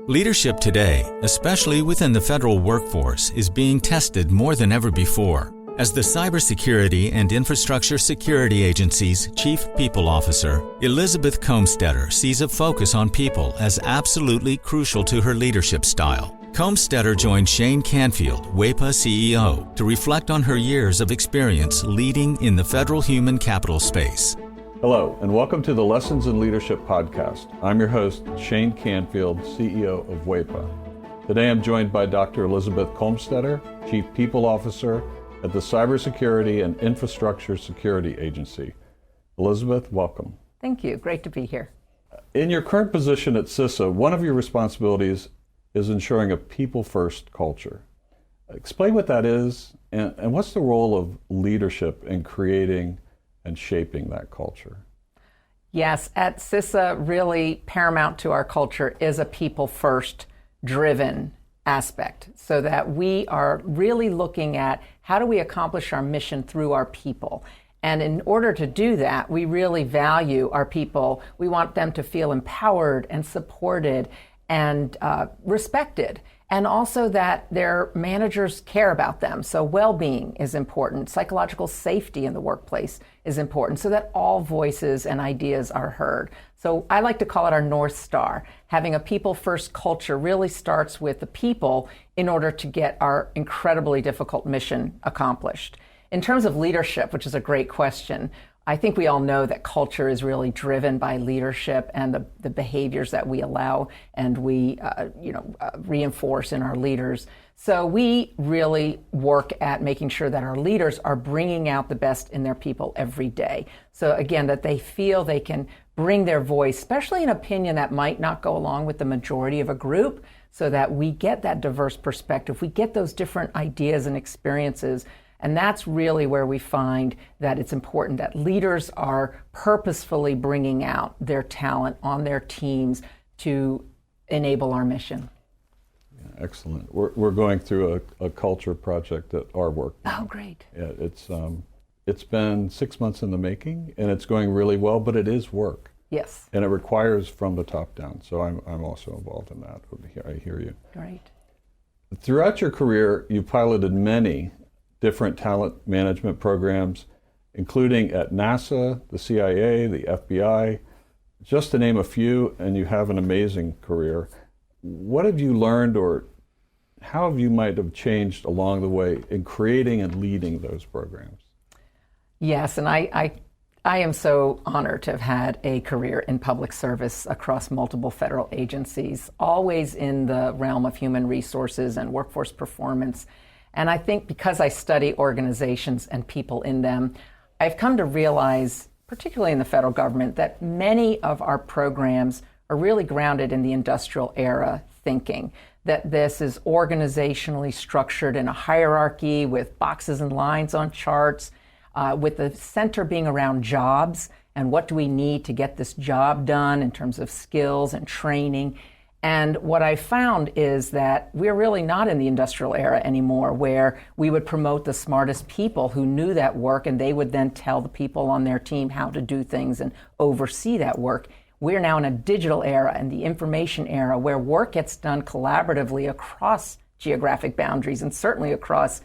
Leadership today, especially within the federal workforce, is being tested more than ever before. As the Cybersecurity and Infrastructure Security Agency's Chief People Officer, Elizabeth Kolmstetter sees a focus on people as absolutely crucial to her leadership style. Kolmstetter joined Shane Canfield, WAEPA CEO, to reflect on her years of experience leading in the federal human capital space. Hello, and welcome to the Lessons in Leadership podcast. I'm your host, Shane Canfield, CEO of WAEPA. Today I'm joined by Dr. Elizabeth Kolmstetter, Chief People Officer at the Cybersecurity and Infrastructure Security Agency. Elizabeth, welcome. Thank you. Great to be here. In your current position at CISA, one of your responsibilities is ensuring a people-first culture. Explain what that is, and what's the role of leadership in creating and shaping that culture? Yes, at CISA, really paramount to our culture is a people-first driven aspect, so that we are really looking at how do we accomplish our mission through our people. And in order to do that, we really value our people. We want them to feel empowered and supported and respected, and also that their managers care about them. So well-being is important. Psychological safety in the workplace is important, so that all voices and ideas are heard. So I like to call it our North Star. Having a people-first culture really starts with the people in order to get our incredibly difficult mission accomplished. In terms of leadership, which is a great question, I think we all know that culture is really driven by leadership and the behaviors that we allow and we reinforce in our leaders. So we really work at making sure that our leaders are bringing out the best in their people every day. So again, that they feel they can bring their voice, especially an opinion that might not go along with the majority of a group, so that we get that diverse perspective, we get those different ideas and experiences. And that's really where we find that it's important that leaders are purposefully bringing out their talent on their teams to enable our mission. Yeah, excellent. We're going through a culture project at our work. Oh, great. Yeah, it's been 6 months in the making, and it's going really well, but it is work. Yes. And it requires from the top down. So I'm also involved in that. I hear you. Great. Throughout your career, you piloted many different talent management programs, including at NASA, the CIA, the FBI, just to name a few, and you have an amazing career. What have you learned, or how have you might have changed along the way in creating and leading those programs? Yes, and I am so honored to have had a career in public service across multiple federal agencies, always in the realm of human resources and workforce performance. And I think because I study organizations and people in them, I've come to realize, particularly in the federal government, that many of our programs are really grounded in the industrial era thinking, that this is organizationally structured in a hierarchy with boxes and lines on charts, with the center being around jobs and what do we need to get this job done in terms of skills and training. And what I found is that we're really not in the industrial era anymore, where we would promote the smartest people who knew that work, and they would then tell the people on their team how to do things and oversee that work. We're now in a digital era and the information era, where work gets done collaboratively across geographic boundaries and certainly across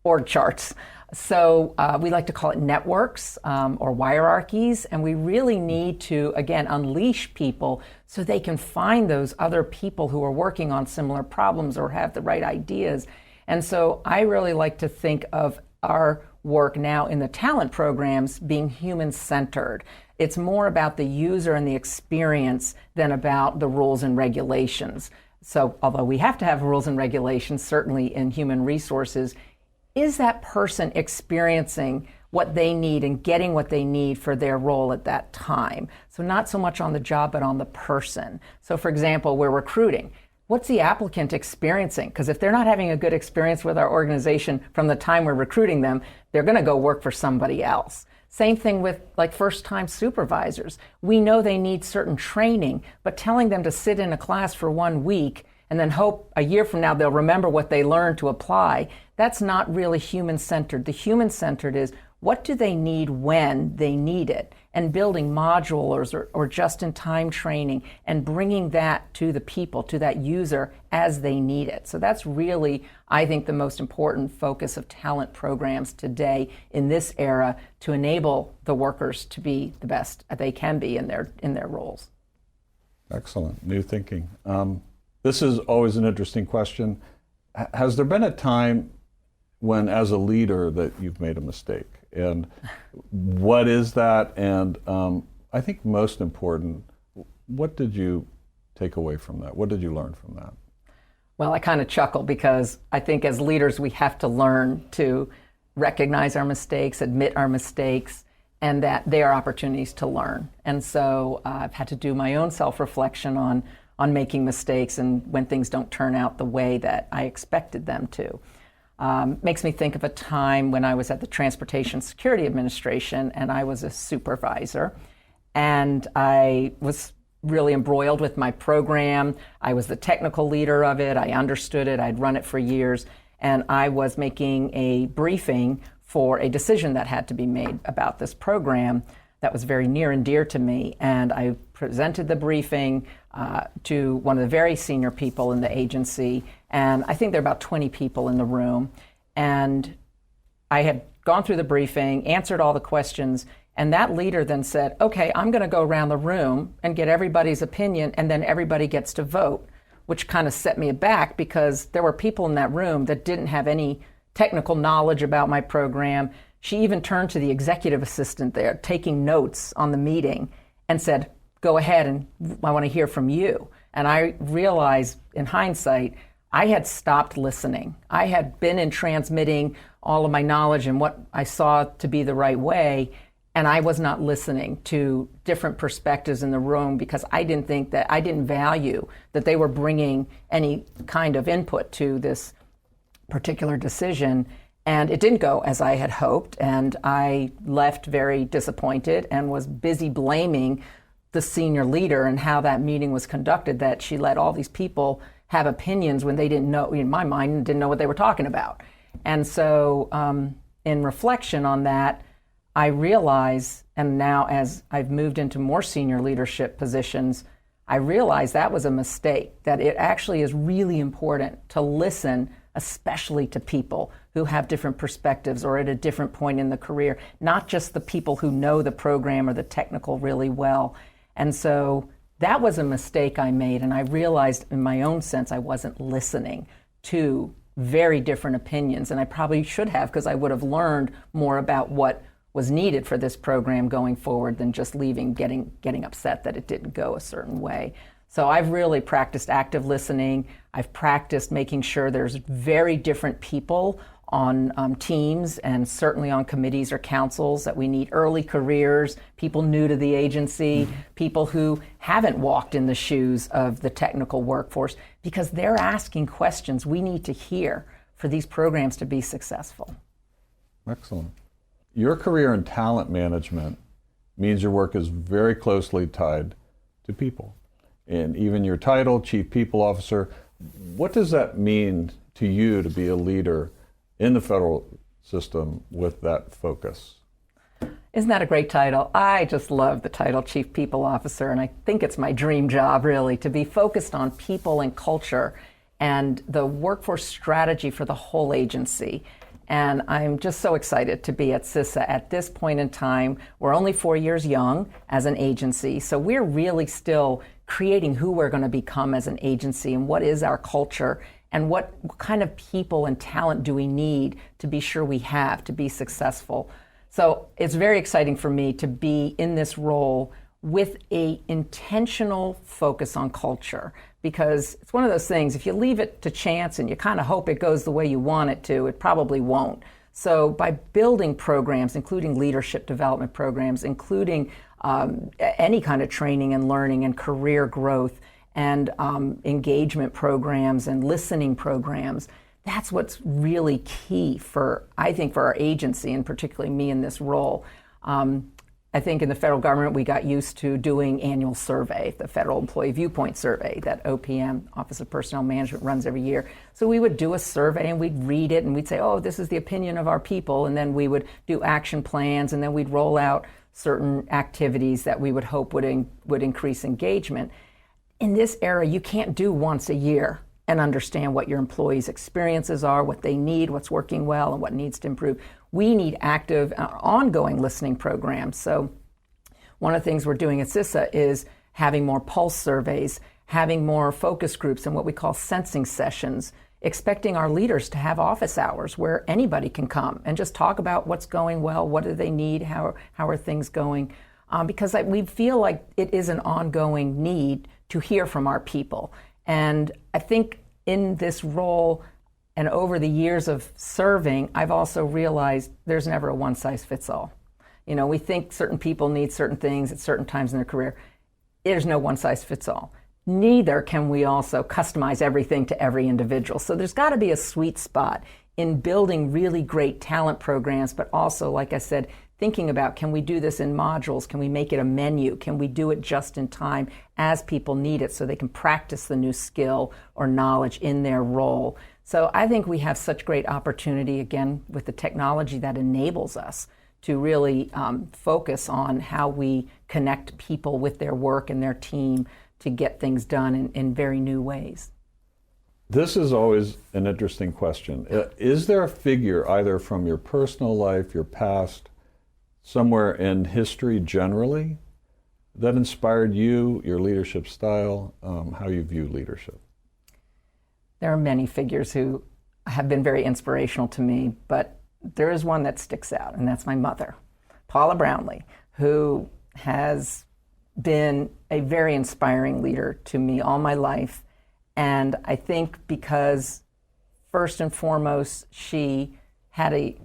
org charts. So we like to call it networks or hierarchies, and we really need to, again, unleash people so they can find those other people who are working on similar problems or have the right ideas. And so I really like to think of our work now in the talent programs being human-centered. It's more about the user and the experience than about the rules and regulations. So although we have to have rules and regulations, certainly in human resources, is that person experiencing what they need and getting what they need for their role at that time? So not so much on the job, but on the person. So for example, we're recruiting. What's the applicant experiencing? Because if they're not having a good experience with our organization from the time we're recruiting them, they're going to go work for somebody else. Same thing with like first-time supervisors. We know they need certain training, but telling them to sit in a class for 1 week and then hope a year from now they'll remember what they learned to apply, that's not really human-centered. The human-centered is, what do they need when they need it? and building modules or just-in-time training and bringing that to the people, to that user as they need it. So that's really, I think, the most important focus of talent programs today in this era to enable the workers to be the best they can be in their roles. Excellent. New thinking. This is always an interesting question. Has there been a time when, as a leader, that you've made a mistake? And what is that? And I think most important, what did you take away from that? What did you learn from that? Well, I kind of chuckle because I think as leaders we have to learn to recognize our mistakes, admit our mistakes, and that they are opportunities to learn. And so I've had to do my own self-reflection on making mistakes and when things don't turn out the way that I expected them to. Makes me think of a time when I was at the Transportation Security Administration and I was a supervisor, and I was really embroiled with my program. I was the technical leader of it. I understood it. I'd run it for years, and I was making a briefing for a decision that had to be made about this program that was very near and dear to me. And I presented the briefing to one of the very senior people in the agency, and I think there are about 20 people in the room. And I had gone through the briefing, answered all the questions, and that leader then said, okay, I'm going to go around the room and get everybody's opinion, and then everybody gets to vote, which kind of set me aback because there were people in that room that didn't have any technical knowledge about my program. She even turned to the executive assistant there, taking notes on the meeting, and said, go ahead, and I want to hear from you. And I realized, in hindsight, I had stopped listening. I had been in transmitting all of my knowledge and what I saw to be the right way, and I was not listening to different perspectives in the room because I didn't value that they were bringing any kind of input to this particular decision. And it didn't go as I had hoped, and I left very disappointed and was busy blaming the senior leader and how that meeting was conducted, that she let all these people have opinions when they didn't know, in my mind, didn't know what they were talking about. And so in reflection on that, I realize, and now as I've moved into more senior leadership positions, I realize that was a mistake, that it actually is really important to listen, especially to people who have different perspectives or at a different point in the career, not just the people who know the program or the technical really well. And so that was a mistake I made, and I realized in my own sense I wasn't listening to very different opinions, and I probably should have, because I would have learned more about what was needed for this program going forward than just leaving getting upset that it didn't go a certain way. So I've really practiced active listening. I've practiced making sure there's very different people on teams and certainly on committees or councils, that we need early careers, people new to the agency, people who haven't walked in the shoes of the technical workforce, because they're asking questions we need to hear for these programs to be successful. Excellent. Your career in talent management means your work is very closely tied to people. And even your title, Chief People Officer, what does that mean to you to be a leader in the federal system with that focus? Isn't that a great title? I just love the title Chief People Officer, and I think it's my dream job, really, to be focused on people and culture and the workforce strategy for the whole agency. And I'm just so excited to be at CISA at this point in time. We're only 4 years young as an agency, so we're really still creating who we're going to become as an agency and what is our culture and what kind of people and talent do we need to be sure we have to be successful. So it's very exciting for me to be in this role with a intentional focus on culture, because it's one of those things, if you leave it to chance and you kind of hope it goes the way you want it to, it probably won't. So by building programs, including leadership development programs, including any kind of training and learning and career growth and engagement programs and listening programs, that's what's really key for, I think, for our agency, and particularly me in this role. I think in the federal government, we got used to doing annual survey, the Federal Employee Viewpoint Survey that OPM, Office of Personnel Management, runs every year. So we would do a survey and we'd read it and we'd say, oh, this is the opinion of our people. And then we would do action plans, and then we'd roll out certain activities that we would hope would increase engagement. In this era, you can't do once a year and understand what your employees' experiences are, what they need, what's working well, and what needs to improve. We need active, ongoing listening programs. So one of the things we're doing at CISA is having more pulse surveys, having more focus groups and what we call sensing sessions, expecting our leaders to have office hours where anybody can come and just talk about what's going well, what do they need, how are things going, because we feel like it is an ongoing need to hear from our people. And I think in this role and over the years of serving, I've also realized there's never a one-size-fits-all. You know, we think certain people need certain things at certain times in their career. There's no one-size-fits-all. Neither can we also customize everything to every individual. So there's got to be a sweet spot in building really great talent programs, but also, like I said, thinking about, can we do this in modules? Can we make it a menu? Can we do it just in time as people need it so they can practice the new skill or knowledge in their role? So I think we have such great opportunity, again, with the technology that enables us to really focus on how we connect people with their work and their team to get things done in very new ways. This is always an interesting question. Is there a figure, either from your personal life, your past, somewhere in history generally, that inspired you, your leadership style, how you view leadership? There are many figures who have been very inspirational to me, but there is one that sticks out, and that's my mother, Paula Brownlee, who has been a very inspiring leader to me all my life. And I think because, first and foremost, she had a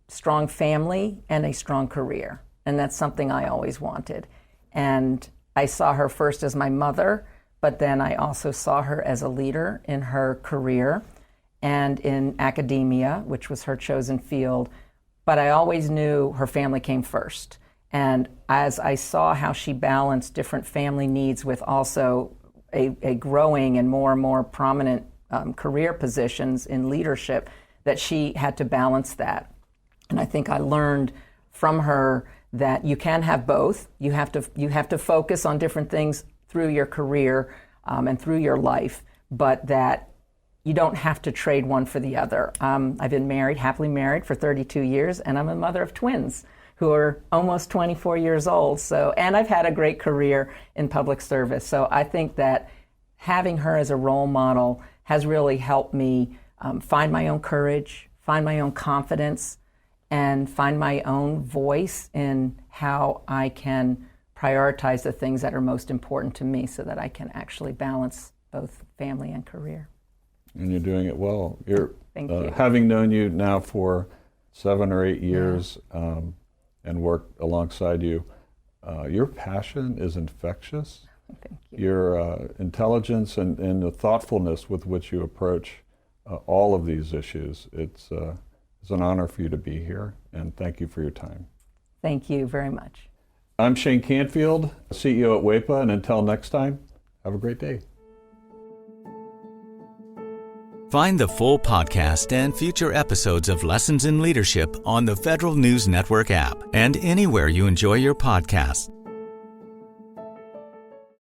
strong family and a strong career. And that's something I always wanted. And I saw her first as my mother, but then I also saw her as a leader in her career and in academia, which was her chosen field. But I always knew her family came first. And as I saw how she balanced different family needs with also a growing and more prominent career positions in leadership, that she had to balance that. And I think I learned from her that you can have both. You have to focus on different things through your career and through your life, but that you don't have to trade one for the other. I've been happily married for 32 years, and I'm a mother of twins who are almost 24 years old. And I've had a great career in public service. So I think that having her as a role model has really helped me find my own courage, find my own confidence, and find my own voice in how I can prioritize the things that are most important to me so that I can actually balance both family and career. And you're doing it well. Thank you. Having known you now for 7 or 8 years, and worked alongside you, your passion is infectious. Thank you. Your intelligence and the thoughtfulness with which you approach all of these issues, it's an honor for you to be here, and thank you for your time. Thank you very much. I'm Shane Canfield, CEO at WAEPA, and until next time, have a great day. Find the full podcast and future episodes of Lessons in Leadership on the Federal News Network app and anywhere you enjoy your podcasts.